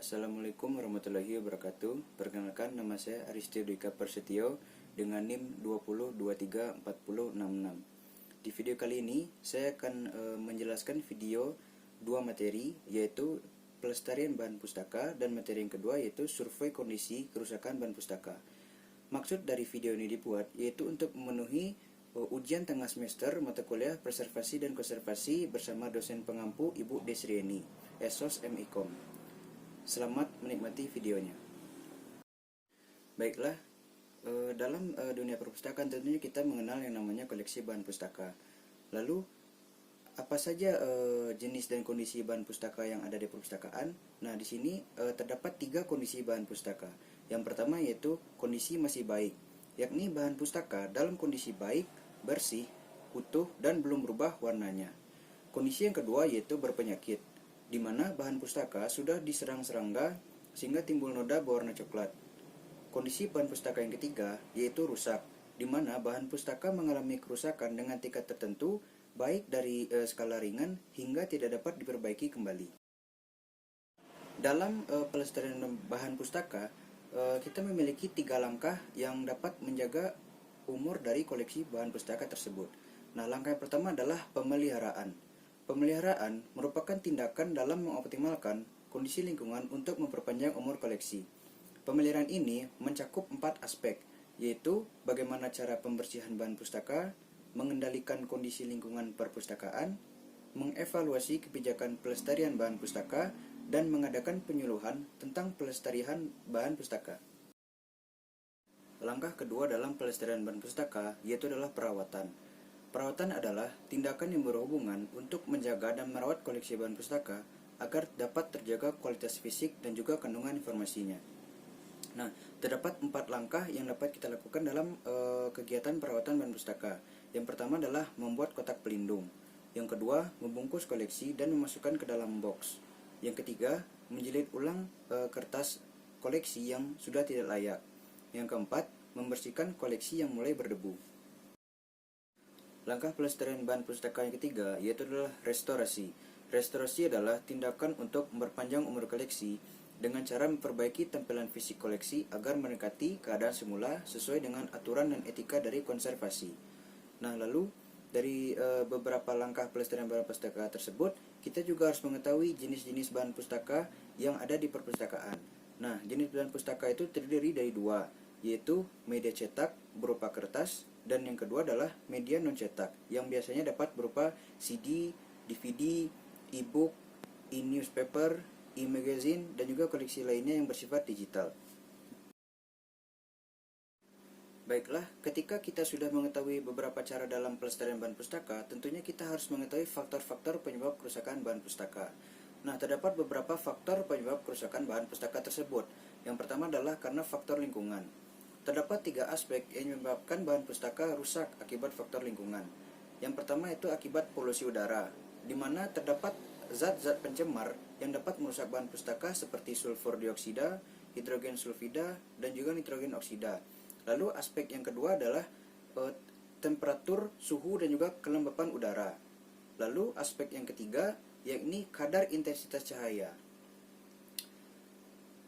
Assalamualaikum warahmatullahi wabarakatuh. Perkenalkan, nama saya Aristio Dika Persetio dengan NIM 20234066. Di video kali ini saya akan menjelaskan video dua materi, yaitu pelestarian bahan pustaka, dan materi yang kedua yaitu survei kondisi kerusakan bahan pustaka. Maksud dari video ini dibuat yaitu untuk memenuhi ujian tengah semester mata kuliah preservasi dan konservasi bersama dosen pengampu Ibu Desrieni, Esos MIKOM. Selamat menikmati videonya. Baiklah, dalam dunia perpustakaan tentunya kita mengenal yang namanya koleksi bahan pustaka. Lalu, apa saja jenis dan kondisi bahan pustaka yang ada di perpustakaan? Nah, di sini terdapat 3 kondisi bahan pustaka. Yang pertama yaitu kondisi masih baik, yakni bahan pustaka dalam kondisi baik, bersih, utuh, dan belum berubah warnanya. Kondisi yang kedua yaitu berpenyakit, di mana bahan pustaka sudah diserang serangga sehingga timbul noda berwarna coklat. Kondisi bahan pustaka yang ketiga yaitu rusak, di mana bahan pustaka mengalami kerusakan dengan tingkat tertentu, baik dari skala ringan hingga tidak dapat diperbaiki kembali. Dalam pelestarian bahan pustaka, kita memiliki 3 langkah yang dapat menjaga umur dari koleksi bahan pustaka tersebut. Nah, langkah yang pertama adalah pemeliharaan. Pemeliharaan merupakan tindakan dalam mengoptimalkan kondisi lingkungan untuk memperpanjang umur koleksi. Pemeliharaan ini mencakup 4 aspek, yaitu bagaimana cara pembersihan bahan pustaka, mengendalikan kondisi lingkungan perpustakaan, mengevaluasi kebijakan pelestarian bahan pustaka, dan mengadakan penyuluhan tentang pelestarian bahan pustaka. Langkah kedua dalam pelestarian bahan pustaka yaitu adalah perawatan. Perawatan adalah tindakan yang berhubungan untuk menjaga dan merawat koleksi bahan pustaka agar dapat terjaga kualitas fisik dan juga kandungan informasinya. Nah, terdapat 4 langkah yang dapat kita lakukan dalam kegiatan perawatan bahan pustaka. Yang pertama adalah membuat kotak pelindung. Yang kedua, membungkus koleksi dan memasukkan ke dalam box. Yang ketiga, menjilid ulang kertas koleksi yang sudah tidak layak. Yang keempat, membersihkan koleksi yang mulai berdebu. Langkah pelestarian bahan pustaka yang ketiga yaitu adalah restorasi. Restorasi adalah tindakan untuk memperpanjang umur koleksi dengan cara memperbaiki tampilan fisik koleksi agar mendekati keadaan semula sesuai dengan aturan dan etika dari konservasi. Nah, lalu dari beberapa langkah pelestarian bahan pustaka tersebut, kita juga harus mengetahui jenis-jenis bahan pustaka yang ada di perpustakaan. Nah, jenis bahan pustaka itu terdiri dari 2, yaitu media cetak berupa kertas, dan yang kedua adalah media non-cetak yang biasanya dapat berupa CD, DVD, e-book, e-newspaper, e-magazine, dan juga koleksi lainnya yang bersifat digital. Baiklah, ketika kita sudah mengetahui beberapa cara dalam pelestarian bahan pustaka, tentunya kita harus mengetahui faktor-faktor penyebab kerusakan bahan pustaka. Nah, terdapat beberapa faktor penyebab kerusakan bahan pustaka tersebut. Yang pertama adalah karena faktor lingkungan. Terdapat 3 aspek yang menyebabkan bahan pustaka rusak akibat faktor lingkungan. Yang pertama itu akibat polusi udara, di mana terdapat zat-zat pencemar yang dapat merusak bahan pustaka seperti sulfur dioksida, hidrogen sulfida, dan juga nitrogen oksida. Lalu aspek yang kedua adalah temperatur, suhu, dan juga kelembapan udara. Lalu aspek yang ketiga yakni kadar intensitas cahaya.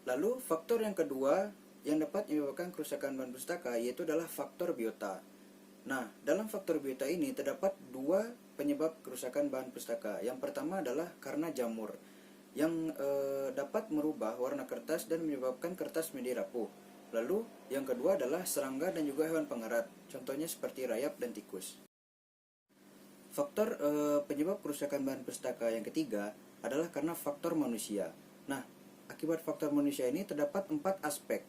Lalu faktor yang kedua yang dapat menyebabkan kerusakan bahan pustaka yaitu adalah faktor biota. Nah, dalam faktor biota ini terdapat 2 penyebab kerusakan bahan pustaka. Yang pertama adalah karena jamur yang dapat merubah warna kertas dan menyebabkan kertas menjadi rapuh. Lalu yang kedua adalah serangga dan juga hewan pengerat, contohnya seperti rayap dan tikus. Faktor penyebab kerusakan bahan pustaka yang ketiga adalah karena faktor manusia. Nah, akibat faktor manusia ini terdapat 4 aspek.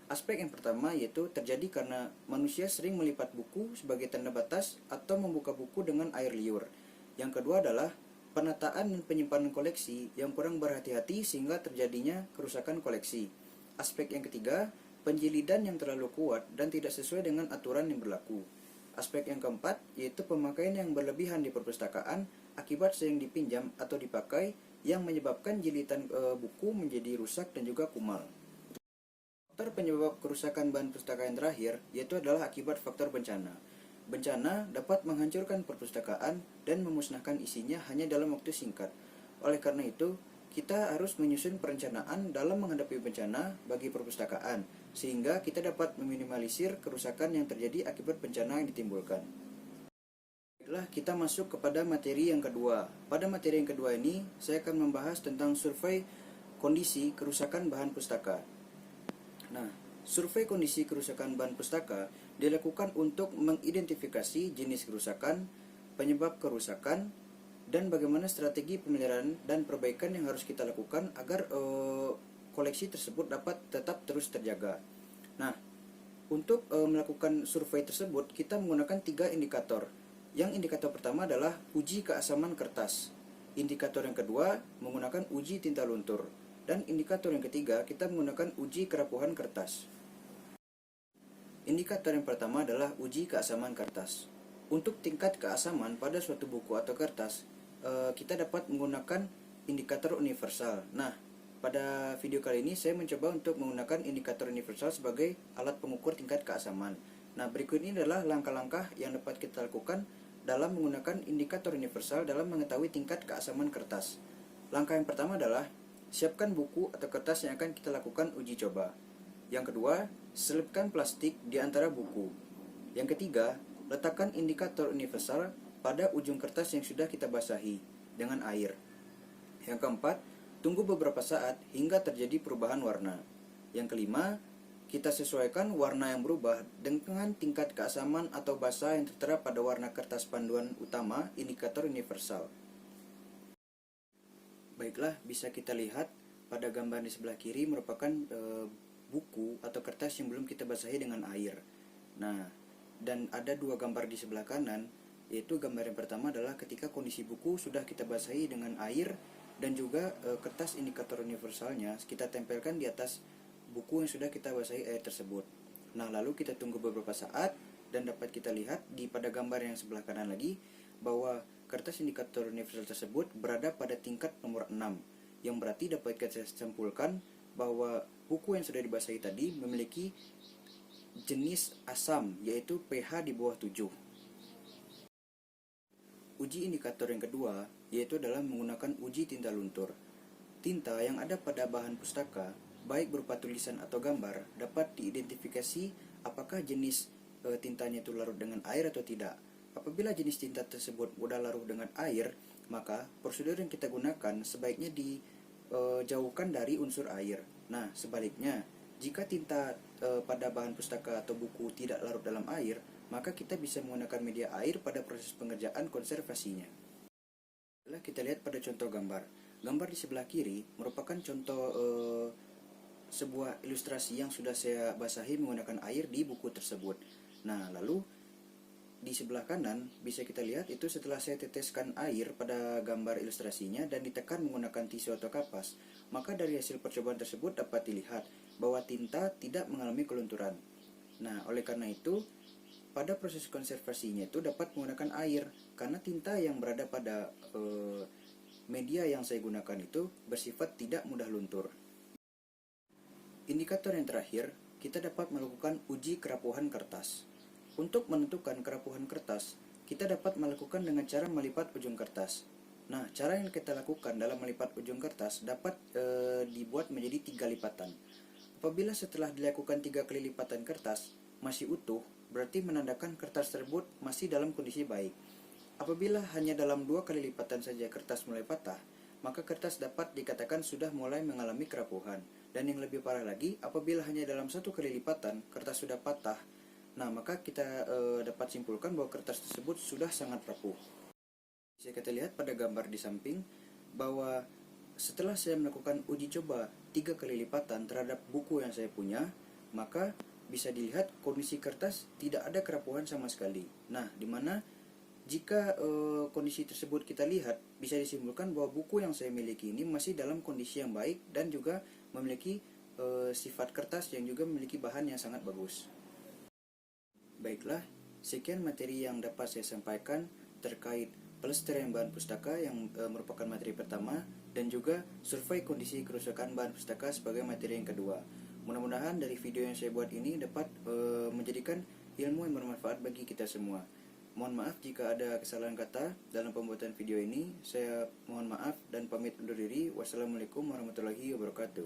Aspek yang pertama yaitu terjadi karena manusia sering melipat buku sebagai tanda batas atau membuka buku dengan air liur. Yang kedua adalah penataan dan penyimpanan koleksi yang kurang berhati-hati sehingga terjadinya kerusakan koleksi. Aspek yang ketiga, penjilidan yang terlalu kuat dan tidak sesuai dengan aturan yang berlaku. Aspek yang keempat yaitu pemakaian yang berlebihan di perpustakaan akibat sering dipinjam atau dipakai yang menyebabkan jilitan buku menjadi rusak dan juga kumal. Faktor penyebab kerusakan bahan pustaka yang terakhir yaitu adalah akibat faktor bencana. Bencana dapat menghancurkan perpustakaan dan memusnahkan isinya hanya dalam waktu singkat. Oleh karena itu, kita harus menyusun perencanaan dalam menghadapi bencana bagi perpustakaan, sehingga kita dapat meminimalisir kerusakan yang terjadi akibat bencana yang ditimbulkan. Baiklah, kita masuk kepada materi yang kedua. Pada materi yang kedua ini, saya akan membahas tentang survei kondisi kerusakan bahan pustaka. Nah, survei kondisi kerusakan bahan pustaka dilakukan untuk mengidentifikasi jenis kerusakan, penyebab kerusakan, dan bagaimana strategi pemeliharaan dan perbaikan yang harus kita lakukan agar koleksi tersebut dapat tetap terus terjaga. Nah, untuk melakukan survei tersebut, kita menggunakan 3 indikator. Yang indikator pertama adalah uji keasaman kertas. Indikator yang kedua menggunakan uji tinta luntur. Dan indikator yang ketiga kita menggunakan uji kerapuhan kertas. Indikator yang pertama adalah uji keasaman kertas. Untuk tingkat keasaman pada suatu buku atau kertas, kita dapat menggunakan indikator universal. Nah, pada video kali ini saya mencoba untuk menggunakan indikator universal sebagai alat pengukur tingkat keasaman. Nah, berikut ini adalah langkah-langkah yang dapat kita lakukan dalam menggunakan indikator universal dalam mengetahui tingkat keasaman kertas. Langkah yang pertama adalah siapkan buku atau kertas yang akan kita lakukan uji coba. Yang kedua, selipkan plastik di antara buku. Yang ketiga, letakkan indikator universal pada ujung kertas yang sudah kita basahi dengan air. Yang keempat, tunggu beberapa saat hingga terjadi perubahan warna. Yang kelima, kita sesuaikan warna yang berubah dengan tingkat keasaman atau basa yang tertera pada warna kertas panduan utama indikator universal. Baiklah, bisa kita lihat pada gambar di sebelah kiri merupakan buku atau kertas yang belum kita basahi dengan air. Nah, dan ada 2 gambar di sebelah kanan, yaitu gambar yang pertama adalah ketika kondisi buku sudah kita basahi dengan air, dan juga kertas indikator universalnya kita tempelkan di atas buku yang sudah kita basahi air tersebut. Nah, lalu kita tunggu beberapa saat dan dapat kita lihat pada gambar yang sebelah kanan lagi bahwa kertas indikator universal tersebut berada pada tingkat nomor 6, yang berarti dapat kita simpulkan bahwa buku yang sudah dibasahi tadi memiliki jenis asam, yaitu pH di bawah 7. Uji indikator yang kedua yaitu adalah menggunakan uji tinta luntur. Tinta yang ada pada bahan pustaka, baik berupa tulisan atau gambar, dapat diidentifikasi apakah jenis tintanya itu larut dengan air atau tidak. Apabila jenis tinta tersebut mudah larut dengan air, maka prosedur yang kita gunakan sebaiknya dijauhkan dari unsur air. Nah, sebaliknya, jika tinta pada bahan pustaka atau buku tidak larut dalam air, maka kita bisa menggunakan media air pada proses pengerjaan konservasinya. Kita lihat pada contoh gambar. Gambar di sebelah kiri merupakan contoh sebuah ilustrasi yang sudah saya basahi menggunakan air di buku tersebut. Nah, lalu di sebelah kanan bisa kita lihat itu setelah saya teteskan air pada gambar ilustrasinya dan ditekan menggunakan tisu atau kapas, maka dari hasil percobaan tersebut dapat dilihat bahwa tinta tidak mengalami kelunturan. Nah, oleh karena itu pada proses konservasinya itu dapat menggunakan air, karena tinta yang berada pada media yang saya gunakan itu bersifat tidak mudah luntur. Indikator yang terakhir, kita dapat melakukan uji kerapuhan kertas. Untuk menentukan kerapuhan kertas, kita dapat melakukan dengan cara melipat ujung kertas. Nah, cara yang kita lakukan dalam melipat ujung kertas dapat dibuat menjadi 3 lipatan. Apabila setelah dilakukan 3 kali lipatan kertas masih utuh, berarti menandakan kertas tersebut masih dalam kondisi baik. Apabila hanya dalam 2 kali lipatan saja kertas mulai patah, maka kertas dapat dikatakan sudah mulai mengalami kerapuhan. Dan yang lebih parah lagi, apabila hanya dalam 1 kali lipatan kertas sudah patah, nah maka kita dapat simpulkan bahwa kertas tersebut sudah sangat rapuh. Bisa kita lihat pada gambar di samping bahwa setelah saya melakukan uji coba 3 kali lipatan terhadap buku yang saya punya, maka bisa dilihat kondisi kertas tidak ada kerapuhan sama sekali. Nah, dimana jika kondisi tersebut kita lihat, bisa disimpulkan bahwa buku yang saya miliki ini masih dalam kondisi yang baik dan juga memiliki sifat kertas yang juga memiliki bahan yang sangat bagus. Baiklah, sekian materi yang dapat saya sampaikan terkait pelestarian bahan pustaka yang merupakan materi pertama, dan juga survei kondisi kerusakan bahan pustaka sebagai materi yang kedua. Mudah-mudahan dari video yang saya buat ini dapat menjadikan ilmu yang bermanfaat bagi kita semua. Mohon maaf jika ada kesalahan kata dalam pembuatan video ini. Saya mohon maaf dan pamit. pamit undur diri. Wassalamualaikum warahmatullahi wabarakatuh.